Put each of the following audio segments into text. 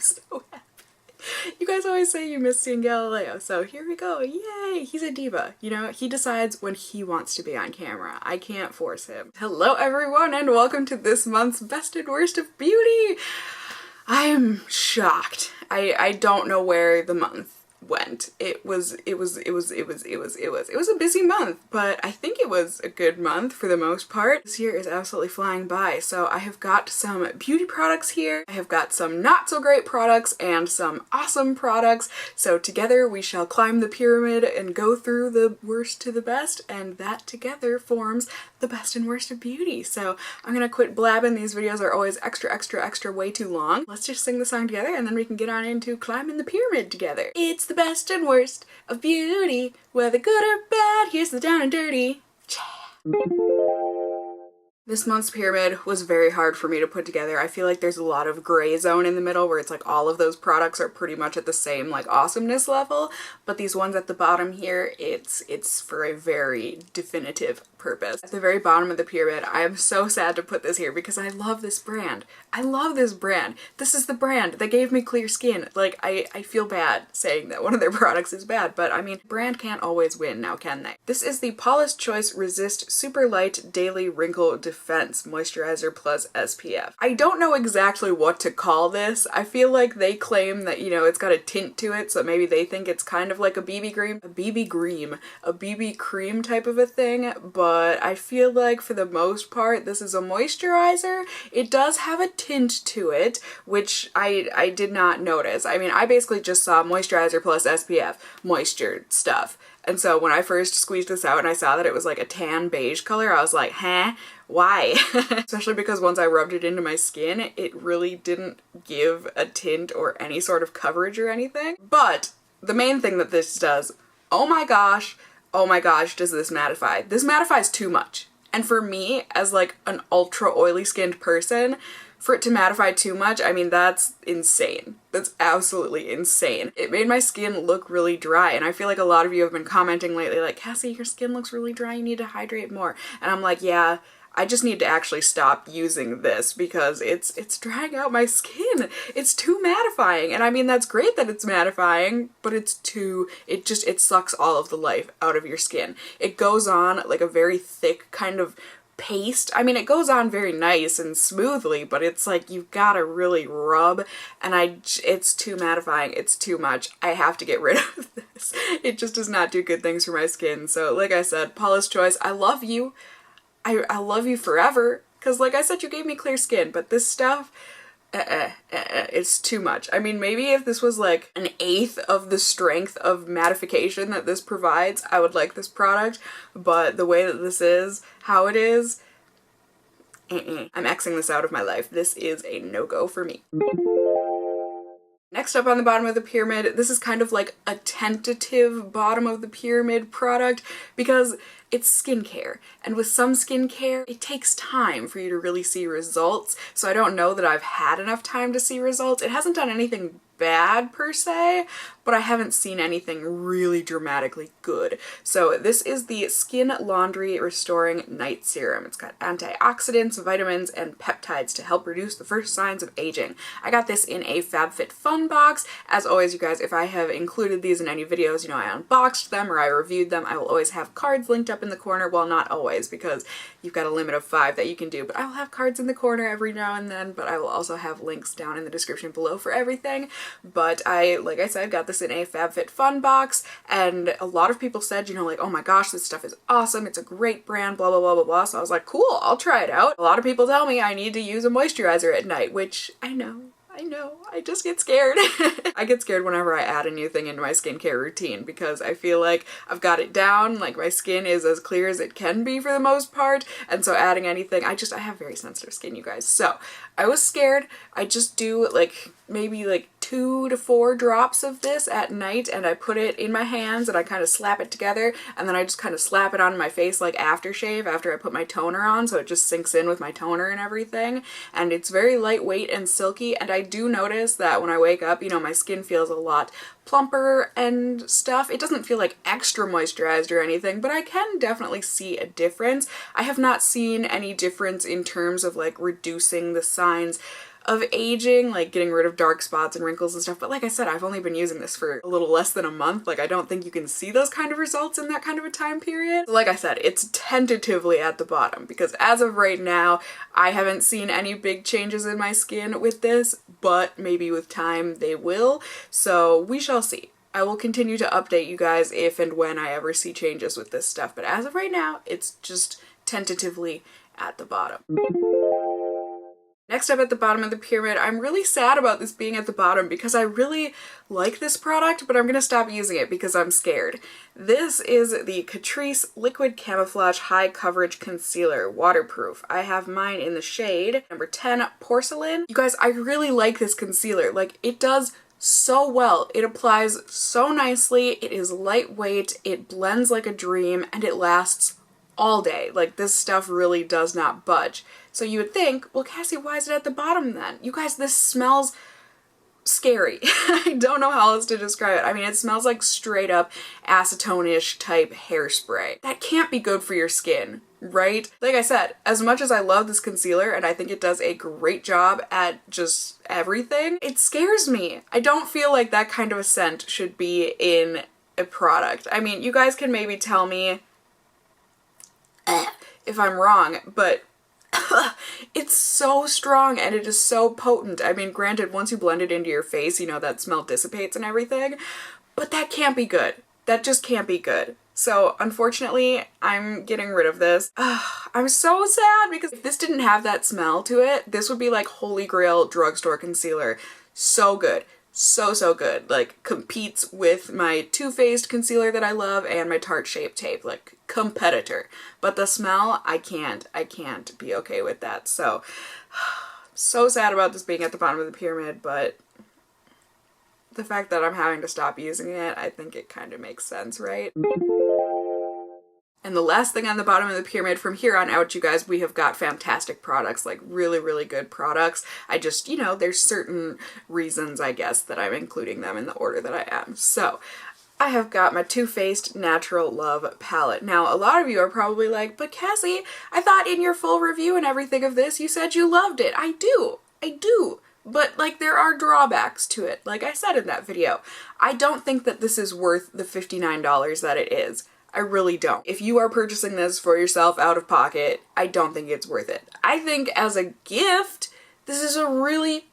So happy. You guys always say you miss seeing Galileo, so here we go. Yay! He's a diva. You know, he decides when he wants to be on camera. I can't force him. Hello everyone and welcome to this month's Best and Worst of Beauty! I am shocked. I don't know where the month went. It was a busy month, but I think it was a good month for the most part. This year is absolutely flying by, so I have got some beauty products here, I have got some not so great products, and some awesome products, so together we shall climb the pyramid and go through the worst to the best, and that together forms the best and worst of beauty. So I'm gonna quit blabbing. These videos are always extra way too long. Let's just sing the song together and then we can get on into climbing the pyramid together. It's the best and worst of beauty, whether good or bad, here's the down and dirty. This month's pyramid was very hard for me to put together. I feel like there's a lot of gray zone in the middle where it's like all of those products are pretty much at the same like awesomeness level, but these ones at the bottom here, it's for a very definitive purpose. At the very bottom of the pyramid, I am so sad to put this here because I love this brand. I love this brand. This is the brand that gave me clear skin. Like, I feel bad saying that one of their products is bad, but I mean, brand can't always win now, can they? This is the Paula's Choice Resist Super Light Daily Wrinkle Defense Moisturizer Plus SPF. I don't know exactly what to call this. I feel like they claim that, you know, it's got a tint to it, so maybe they think it's kind of like a BB cream type of a thing, but I feel like for the most part this is a moisturizer. It does have a tint to it, which I did not notice. I mean, I basically just saw moisturizer plus SPF, moisture stuff. And so when I first squeezed this out and I saw that it was like a tan beige color, I was like, huh? Why? Especially because once I rubbed it into my skin, it really didn't give a tint or any sort of coverage or anything. But the main thing that this does, oh my gosh, does this mattify. This mattifies too much. And for me, as like an ultra oily skinned person, for it to mattify too much, I mean, that's insane. That's absolutely insane. It made my skin look really dry, and I feel like a lot of you have been commenting lately like, Cassie, your skin looks really dry, you need to hydrate more. And I'm like, yeah, I just need to actually stop using this because it's drying out my skin. It's too mattifying. And I mean, that's great that it's mattifying, but it sucks all of the life out of your skin. It goes on like a very thick kind of paste. I mean, it goes on very nice and smoothly, but it's like you've got to really rub, and it's too mattifying. It's too much. I have to get rid of this. It just does not do good things for my skin. So like I said, Paula's Choice, I love you. I love you forever, because like I said, you gave me clear skin, but this stuff, it's too much. I mean, maybe if this was like an eighth of the strength of mattification that this provides, I would like this product, but the way that this is, how it is, I'm Xing this out of my life. This is a no-go for me. Next up on the bottom of the pyramid, this is kind of like a tentative bottom of the pyramid product because it's skincare, and with some skincare, it takes time for you to really see results, so I don't know that I've had enough time to see results. It hasn't done anything bad per se, but I haven't seen anything really dramatically good. So this is the Skin Laundry Restoring Night Serum. It's got antioxidants, vitamins, and peptides to help reduce the first signs of aging. I got this in a FabFitFun box. As always, you guys, if I have included these in any videos, you know, I unboxed them or I reviewed them, I will always have cards linked up in the corner. Well, not always, because you've got a limit of 5 that you can do, but I will have cards in the corner every now and then, but I will also have links down in the description below for everything. But like I said, got this in a FabFitFun box, and a lot of people said, you know, like, oh my gosh, this stuff is awesome, it's a great brand, blah, blah, blah, blah, blah. So I was like, cool, I'll try it out. A lot of people tell me I need to use a moisturizer at night, which I know, I just get scared. I get scared whenever I add a new thing into my skincare routine because I feel like I've got it down, like my skin is as clear as it can be for the most part, and so adding anything, I have very sensitive skin, you guys. So I was scared. I just do like maybe like 2 to 4 drops of this at night, and I put it in my hands and I kind of slap it together, and then I just kind of slap it on my face like aftershave after I put my toner on, so it just sinks in with my toner and everything. And it's very lightweight and silky, and I do notice that when I wake up, you know, my skin feels a lot plumper and stuff. It doesn't feel like extra moisturized or anything, but I can definitely see a difference. I have not seen any difference in terms of like reducing the signs of aging, like getting rid of dark spots and wrinkles and stuff. But like I said, I've only been using this for a little less than a month. Like, I don't think you can see those kind of results in that kind of a time period. So like I said, it's tentatively at the bottom because as of right now, I haven't seen any big changes in my skin with this, but maybe with time they will. So we shall see. I will continue to update you guys if and when I ever see changes with this stuff. But as of right now, it's just tentatively at the bottom. Next up at the bottom of the pyramid, I'm really sad about this being at the bottom because I really like this product, but I'm gonna stop using it because I'm scared. This is the Catrice Liquid Camouflage High Coverage Concealer, waterproof. I have mine in the shade number 10, Porcelain. You guys, I really like this concealer. Like, it does so well. It applies so nicely, it is lightweight, it blends like a dream, and it lasts all day. Like, this stuff really does not budge. So you would think, well, Cassie, why is it at the bottom then? You guys, this smells scary. I don't know how else to describe it. I mean, it smells like straight up acetone-ish type hairspray. That can't be good for your skin, right? Like I said, as much as I love this concealer and I think it does a great job at just everything, it scares me. I don't feel like that kind of a scent should be in a product. I mean, you guys can maybe tell me if I'm wrong, but it's so strong and it is so potent. I mean, granted, once you blend it into your face, you know, that smell dissipates and everything, but that can't be good. That just can't be good. So unfortunately, I'm getting rid of this. I'm so sad because if this didn't have that smell to it, this would be like holy grail drugstore concealer. So good. So good. Like, competes with my Too Faced concealer that I love and my Tarte Shape Tape. Like, competitor. But the smell, I can't be okay with that. So sad about this being at the bottom of the pyramid, but the fact that I'm having to stop using it, I think it kind of makes sense, right? And the last thing on the bottom of the pyramid, from here on out, you guys, we have got fantastic products, like really good products. I just, you know, there's certain reasons, I guess, that I'm including them in the order that I am. So I have got my Too Faced Natural Love palette. Now, a lot of you are probably like, but Cassie, I thought in your full review and everything of this, you said you loved it. I do. But, like, there are drawbacks to it. Like I said in that video, I don't think that this is worth the $59 that it is. I really don't. If you are purchasing this for yourself out of pocket, I don't think it's worth it. I think as a gift, this is a really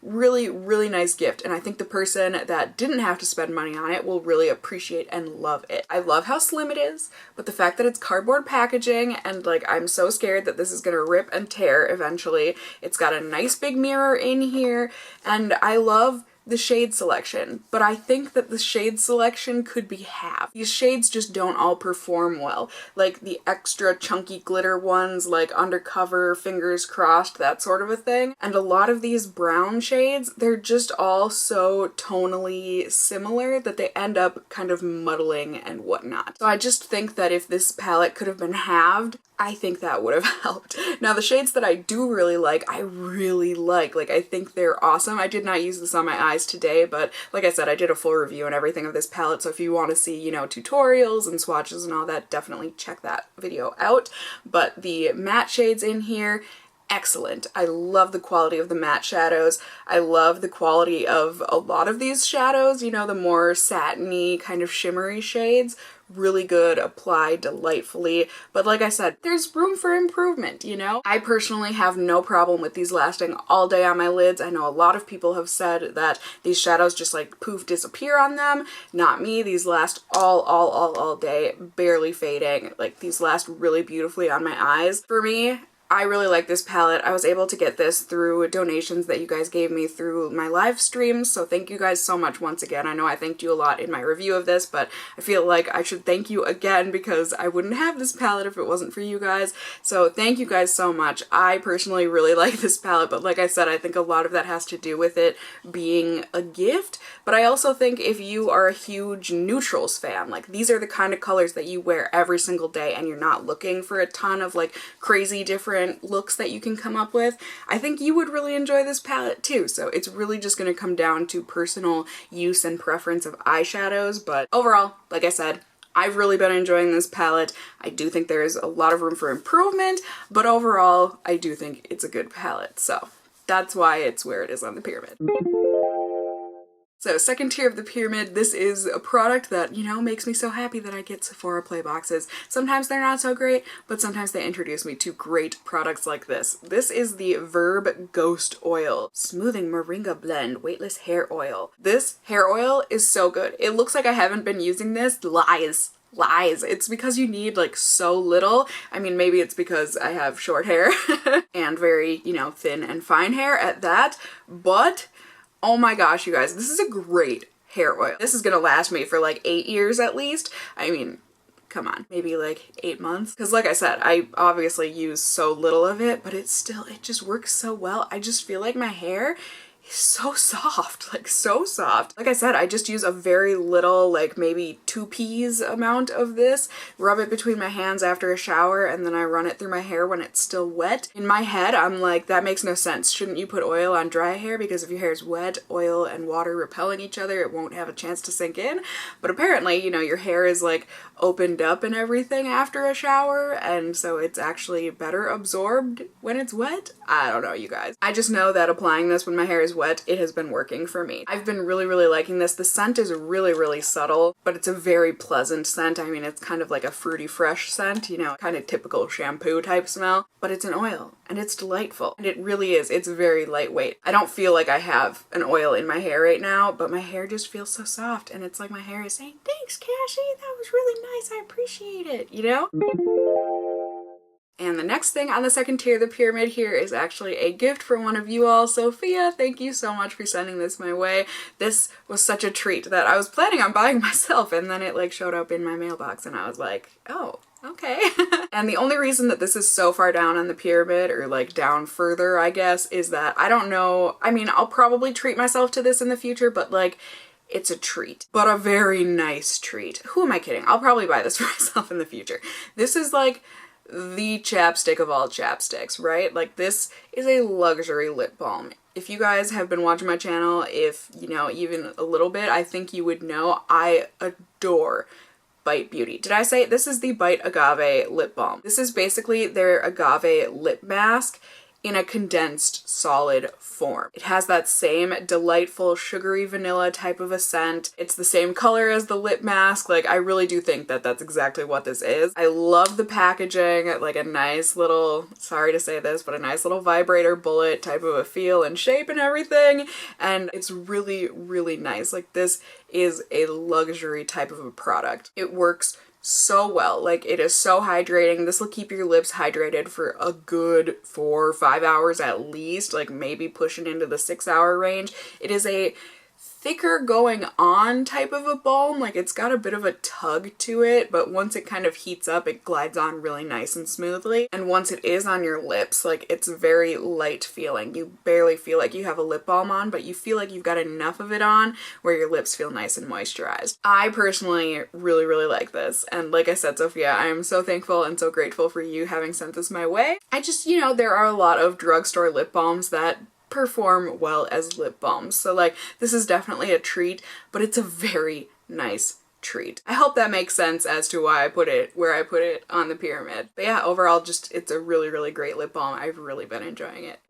nice gift, and I think the person that didn't have to spend money on it will really appreciate and love it. I love how slim it is, but the fact that it's cardboard packaging and, like, I'm so scared that this is gonna rip and tear eventually. It's got a nice big mirror in here, and I love the shade selection, but I think that the shade selection could be half. These shades just don't all perform well. Like the extra chunky glitter ones, like Undercover, Fingers Crossed, that sort of a thing. And a lot of these brown shades, they're just all so tonally similar that they end up kind of muddling and whatnot. So I just think that if this palette could have been halved, I think that would have helped. Now, the shades that I do really like, I really like. Like, I think they're awesome. I did not use this on my eyes today, but like I said, I did a full review and everything of this palette, so if you want to see, you know, tutorials and swatches and all that, definitely check that video out. But the matte shades in here, excellent. I love the quality of the matte shadows. I love the quality of a lot of these shadows, you know, the more satiny kind of shimmery shades. Really good, applied delightfully, but like I said, there's room for improvement, you know? I personally have no problem with these lasting all day on my lids. I know a lot of people have said that these shadows just like poof disappear on them. Not me. These last all day, barely fading. Like, these last really beautifully on my eyes. For me, I really like this palette. I was able to get this through donations that you guys gave me through my live streams, so thank you guys so much once again. I know I thanked you a lot in my review of this, but I feel like I should thank you again because I wouldn't have this palette if it wasn't for you guys. So thank you guys so much. I personally really like this palette, but like I said, I think a lot of that has to do with it being a gift, but I also think if you are a huge neutrals fan, like these are the kind of colors that you wear every single day and you're not looking for a ton of like crazy different looks that you can come up with, I think you would really enjoy this palette too. So it's really just going to come down to personal use and preference of eyeshadows, but overall, like I said, I've really been enjoying this palette. I do think there is a lot of room for improvement, but overall, I do think it's a good palette. So That's why it's where it is on the pyramid. So second tier of the pyramid, this is a product that, you know, makes me so happy that I get Sephora Play boxes. Sometimes they're not so great, but sometimes they introduce me to great products like this. This is the Verb Ghost Oil Smoothing Moringa Blend Weightless Hair Oil. This hair oil is so good. It looks like I haven't been using this. Lies. It's because you need like so little. I mean, maybe it's because I have short hair and very, you know, thin and fine hair at that, but oh my gosh, you guys, this is a great hair oil. This is gonna last me for like 8 years at least. I mean, come on, maybe like 8 months. Because like I said, I obviously use so little of it, but it just works so well. I just feel like my hair is so soft, like so soft. Like I said, I just use a very little, like maybe 2 peas amount of this, rub it between my hands after a shower, and then I run it through my hair when it's still wet. In my head, I'm like, that makes no sense. Shouldn't you put oil on dry hair? Because if your hair is wet, oil and water repelling each other, it won't have a chance to sink in. But apparently, you know, your hair is like opened up and everything after a shower, and so it's actually better absorbed when it's wet. I don't know, you guys. I just know that applying this when my hair is wet, it has been working for me. I've been really, really liking this. The scent is really, really subtle, but it's a very pleasant scent. I mean, it's kind of like a fruity fresh scent, you know, kind of typical shampoo type smell, but it's an oil and it's delightful. And it really is. It's very lightweight. I don't feel like I have an oil in my hair right now, but my hair just feels so soft, and it's like my hair is saying, thanks, Cassie, that was really nice. I appreciate it, you know? And the next thing on the second tier of the pyramid here is actually a gift from one of you all. Sophia, thank you so much for sending this my way. This was such a treat that I was planning on buying myself, and then it like showed up in my mailbox and I was like, oh, okay. And the only reason that this is so far down on the pyramid, or like down further, I guess, is that I don't know. I mean, I'll probably treat myself to this in the future, but like, it's a treat, but a very nice treat. Who am I kidding? I'll probably buy this for myself in the future. This is like the chapstick of all chapsticks, right? Like, this is a luxury lip balm. If you guys have been watching my channel, if you know even a little bit, I think you would know I adore Bite Beauty. Did I say this is the Bite Agave lip balm? This is basically their agave lip mask in a condensed solid form. It has that same delightful sugary vanilla type of a scent. It's the same color as the lip mask. Like, I really do think that that's exactly what this is. I love the packaging, like a nice little, sorry to say this, but a nice little vibrator bullet type of a feel and shape and everything. And it's really, really nice. Like, this is a luxury type of a product. It works so well. Like, it is so hydrating. This will keep your lips hydrated for a good 4 or 5 hours at least, like maybe pushing into the 6-hour range. It is a thicker going on type of a balm. Like, it's got a bit of a tug to it, but once it kind of heats up, it glides on really nice and smoothly. And once it is on your lips, like, it's very light feeling. You barely feel like you have a lip balm on, but you feel like you've got enough of it on where your lips feel nice and moisturized. I personally really, really like this. And like I said, Sophia, I am so thankful and so grateful for you having sent this my way. I just, you know, there are a lot of drugstore lip balms that perform well as lip balms. So like, this is definitely a treat, but it's a very nice treat. I hope that makes sense as to why I put it where I put it on the pyramid. But yeah, overall, just, it's a really, really great lip balm. I've really been enjoying it.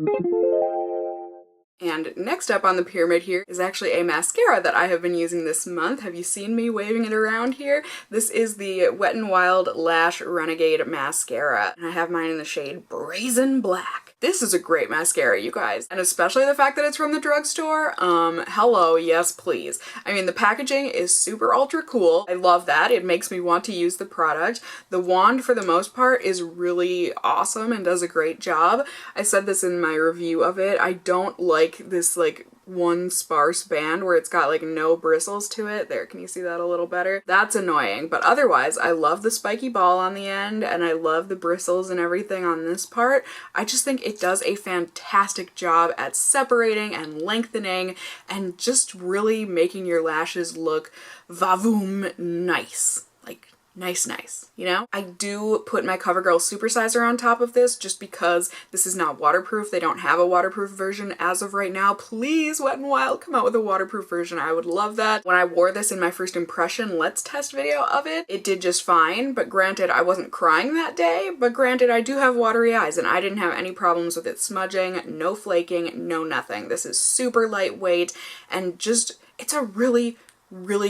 And next up on the pyramid here is actually a mascara that I have been using this month. Have you seen me waving it around here? This is the Wet n Wild Lash Renegade Mascara, and I have mine in the shade Brazen Black. This is a great mascara, you guys, and especially the fact that it's from the drugstore. Hello, yes please. I mean, the packaging is super ultra cool. I love that. It makes me want to use the product. The wand, for the most part, is really awesome and does a great job. I said this in my review of it. I don't like this like one sparse band where it's got like no bristles to it. There, can you see that a little better? That's annoying, but otherwise I love the spiky ball on the end, and I love the bristles and everything on this part. I just think it does a fantastic job at separating and lengthening and just really making your lashes look vavoom nice. Like, nice, nice, you know? I do put my CoverGirl Supersizer on top of this just because this is not waterproof. They don't have a waterproof version as of right now. Please, Wet n Wild, come out with a waterproof version. I would love that. When I wore this in my first impression Let's Test video of it, it did just fine, but granted, I wasn't crying that day, but granted, I do have watery eyes and I didn't have any problems with it smudging, no flaking, no nothing. This is super lightweight and just, it's a really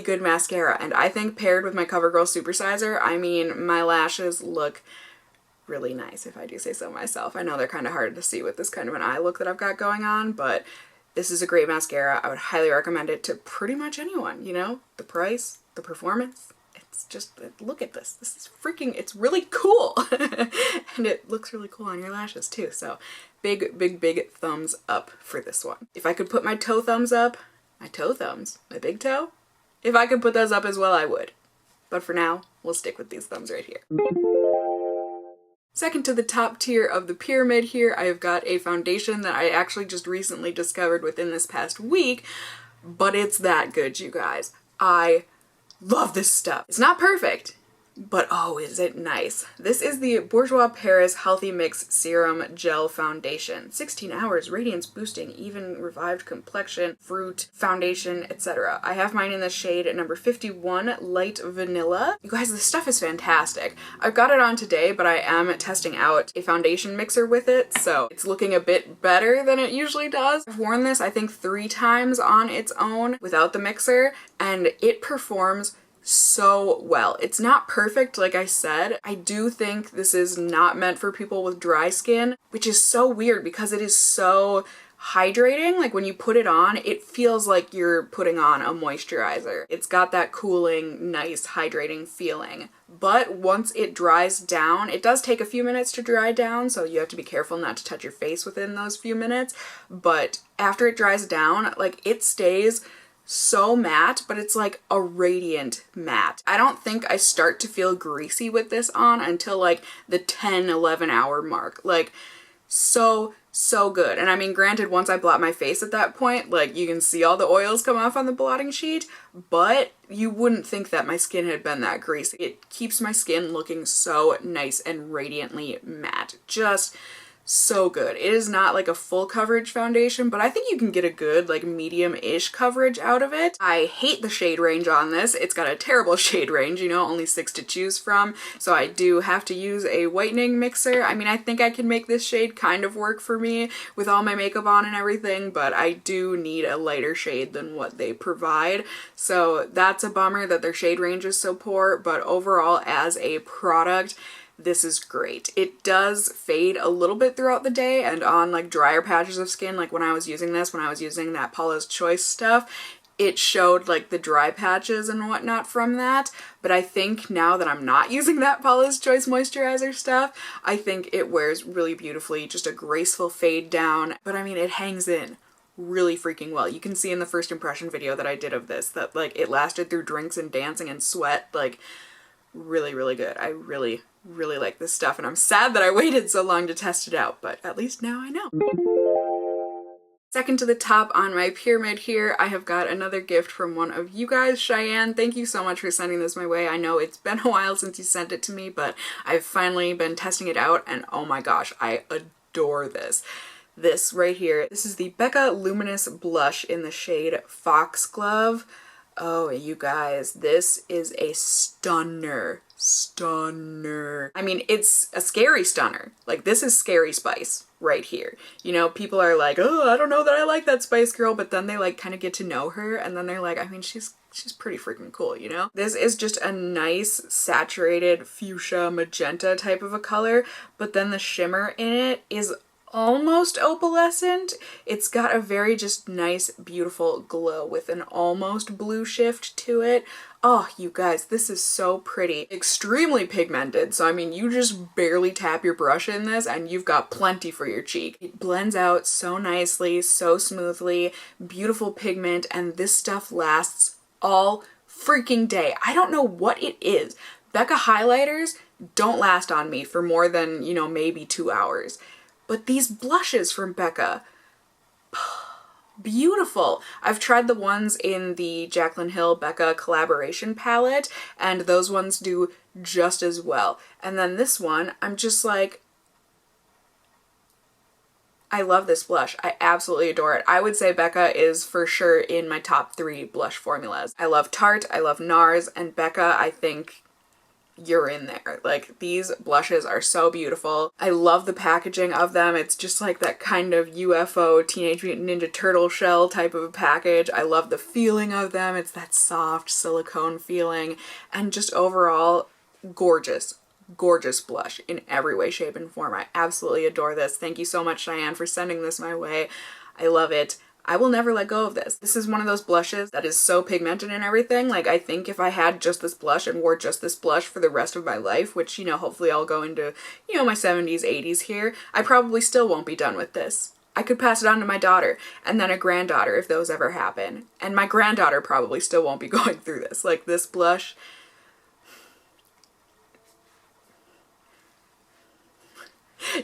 good mascara, and I think paired with my CoverGirl Supersizer, I mean, my lashes look really nice, if I do say so myself. I know they're kind of hard to see with this kind of an eye look that I've got going on, but this is a great mascara. I would highly recommend it to pretty much anyone, you know? The price, the performance, it's just, look at this. This is freaking, it's really cool. And it looks really cool on your lashes too, so big thumbs up for this one. If I could put my toe thumbs up, my big toe, if I could put those up as well, I would. But for now, we'll stick with these thumbs right here. Second to the top tier of the pyramid here, I have got a foundation that I actually just recently discovered within this past week, but it's that good, you guys. I love this stuff. It's not perfect, but oh, is it nice. This is the Bourjois Paris Healthy Mix Serum Gel Foundation. 16 hours, radiance boosting, even revived complexion, fruit, foundation, etc. I have mine in the shade number 51, Light Vanilla. You guys, this stuff is fantastic. I've got it on today, but I am testing out a foundation mixer with it, so it's looking a bit better than it usually does. I've worn this, I think, 3 times on its own without the mixer, and it performs so well. It's not perfect, like I said. I do think this is not meant for people with dry skin, which is so weird because it is so hydrating. Like when you put it on, it feels like you're putting on a moisturizer. It's got that cooling, nice, hydrating feeling. But once it dries down, it does take a few minutes to dry down, so you have to be careful not to touch your face within those few minutes. But after it dries down, like it stays so matte, but it's like a radiant matte. I don't think I start to feel greasy with this on until like the 10-11 hour mark. Like so good. And I mean, granted, once I blot my face at that point, like you can see all the oils come off on the blotting sheet, but you wouldn't think that my skin had been that greasy. It keeps my skin looking so nice and radiantly matte. Just so good. It is not like a full coverage foundation, but I think you can get a good like medium-ish coverage out of it. I hate the shade range on this. It's got a terrible shade range, you know, only 6 to choose from, so I do have to use a whitening mixer. I mean, I think I can make this shade kind of work for me with all my makeup on and everything, but I do need a lighter shade than what they provide, so that's a bummer that their shade range is so poor, but overall as a product, this is great. It does fade a little bit throughout the day and on like drier patches of skin, like when I was using this, when I was using that Paula's Choice stuff, it showed like the dry patches and whatnot from that. But I think now that I'm not using that Paula's Choice moisturizer stuff, I think it wears really beautifully, just a graceful fade down. But I mean, it hangs in really freaking well. You can see in the first impression video that I did of this that like it lasted through drinks and dancing and sweat. Like really good. I really like this stuff, and I'm sad that I waited so long to test it out, but at least now I know. Second to the top on my pyramid here, I have got another gift from one of you guys, Cheyenne. Thank you so much for sending this my way. I know it's been a while since you sent it to me, but I've finally been testing it out, and oh my gosh, I adore this. This right here, this is the Becca Luminous Blush in the shade Foxglove. Oh, you guys, this is a stunner. I mean, it's a scary stunner. Like, this is Scary Spice right here. You know, people are like, oh, I don't know that I like that Spice Girl, but then they like kind of get to know her, and then they're like, I mean, she's pretty freaking cool, you know? This is just a nice saturated fuchsia magenta type of a color, but then the shimmer in it is almost opalescent. It's got a very just nice, beautiful glow with an almost blue shift to it. Oh, you guys, this is so pretty. Extremely pigmented, so I mean, you just barely tap your brush in this and you've got plenty for your cheek. It blends out so nicely, so smoothly, beautiful pigment, and this stuff lasts all freaking day. I don't know what it is. Becca highlighters don't last on me for more than, you know, maybe 2 hours. But these blushes from Becca, beautiful. I've tried the ones in the Jaclyn Hill Becca collaboration palette, and those ones do just as well. And then this one, I'm just like, I love this blush. I absolutely adore it. I would say Becca is for sure in my top 3 blush formulas. I love Tarte, I love NARS, and Becca, I think you're in there. Like, these blushes are so beautiful. I love the packaging of them. It's just like that kind of UFO Teenage Mutant Ninja Turtle shell type of a package. I love the feeling of them. It's that soft silicone feeling, and just overall gorgeous. Gorgeous blush in every way, shape, and form. I absolutely adore this. Thank you so much, Cheyenne, for sending this my way. I love it. I will never let go of this. This is one of those blushes that is so pigmented and everything. Like, I think if I had just this blush and wore just this blush for the rest of my life, which, you know, hopefully I'll go into, you know, my 70s, 80s here, I probably still won't be done with this. I could pass it on to my daughter and then a granddaughter if those ever happen. And my granddaughter probably still won't be going through this. Like, this blush,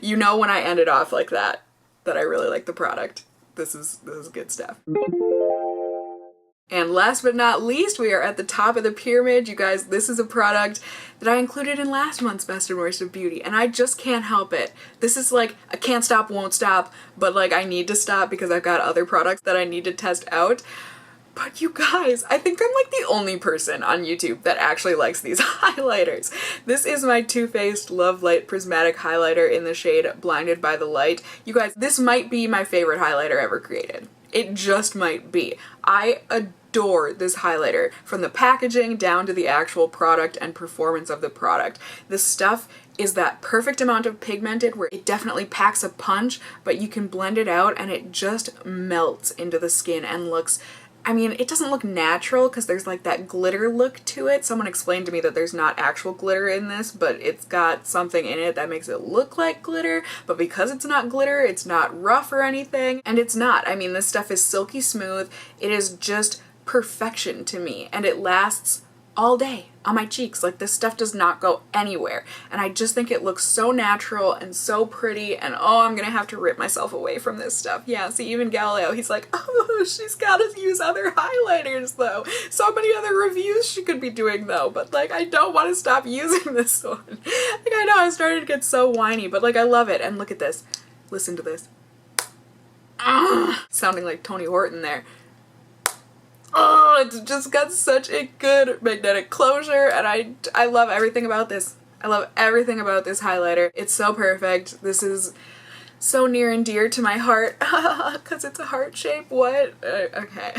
you know, when I end it off like that I really like the product. This is good stuff. And last but not least, we are at the top of the pyramid. You guys, this is a product that I included in last month's Best and Worst of Beauty, and I just can't help it. This is like a can't stop, won't stop, but like I need to stop because I've got other products that I need to test out. But you guys, I think I'm like the only person on YouTube that actually likes these highlighters. This is my Too Faced Love Light Prismatic Highlighter in the shade Blinded by the Light. You guys, this might be my favorite highlighter ever created. It just might be. I adore this highlighter, from the packaging down to the actual product and performance of the product. This stuff is that perfect amount of pigmented where it definitely packs a punch, but you can blend it out and it just melts into the skin and looks, I mean, it doesn't look natural because there's like that glitter look to it. Someone explained to me that there's not actual glitter in this, but it's got something in it that makes it look like glitter. But because it's not glitter, it's not rough or anything. And it's not. I mean, this stuff is silky smooth. It is just perfection to me. And it lasts all day on my cheeks. Like, this stuff does not go anywhere. And I just think it looks so natural and so pretty, and oh, I'm gonna have to rip myself away from this stuff. Yeah, see, even Guerlain, he's like, oh, she's gotta use other highlighters though. So many other reviews she could be doing though, but like, I don't want to stop using this one. Like, I know I started to get so whiny, but like, I love it. And look at this. Listen to this. Sounding like Tony Horton there. Oh, it's just got such a good magnetic closure, and I love everything about this. I love everything about this highlighter. It's so perfect. This is so near and dear to my heart because it's a heart shape. What? Okay.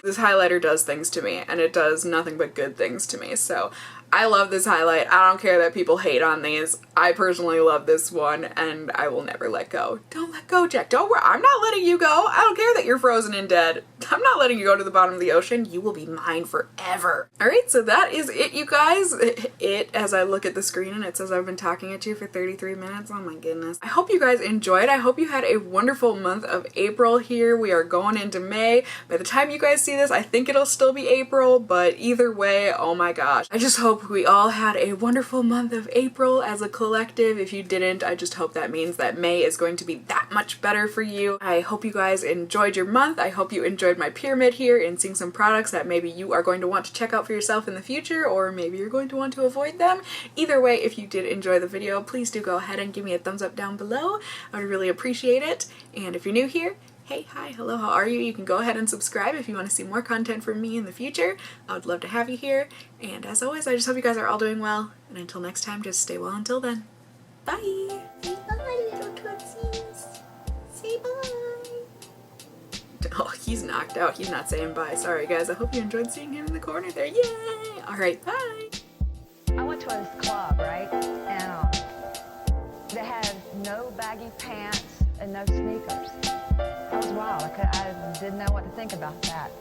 This highlighter does things to me, and it does nothing but good things to me. So I love this highlight. I don't care that people hate on these. I personally love this one, and I will never let go. Don't let go, Jack. Don't worry. I'm not letting you go. I don't care that you're frozen and dead. I'm not letting you go to the bottom of the ocean. You will be mine forever. All right, so that is it, you guys. As I look at the screen and it says I've been talking at you for 33 minutes. Oh my goodness. I hope you guys enjoyed. I hope you had a wonderful month of April here. We are going into May. By the time you guys see this, I think it'll still be April, but either way, oh my gosh. I just hope we all had a wonderful month of April as a collective. If you didn't, I just hope that means that May is going to be that much better for you. I hope you guys enjoyed your month. I hope you enjoyed my pyramid here and seeing some products that maybe you are going to want to check out for yourself in the future, or maybe you're going to want to avoid them. Either way, if you did enjoy the video, please do go ahead and give me a thumbs up down below. I would really appreciate it. And if you're new here, hey, hi, hello, how are you? You can go ahead and subscribe if you want to see more content from me in the future. I would love to have you here. And as always, I just hope you guys are all doing well. And until next time, just stay well until then. Bye! Say bye, little tootsies. Say bye. Oh, he's knocked out. He's not saying bye. Sorry, guys. I hope you enjoyed seeing him in the corner there. Yay! All right, bye! I went to a club, right? And they had no baggy pants and no sneakers. That was wild. I didn't know what to think about that.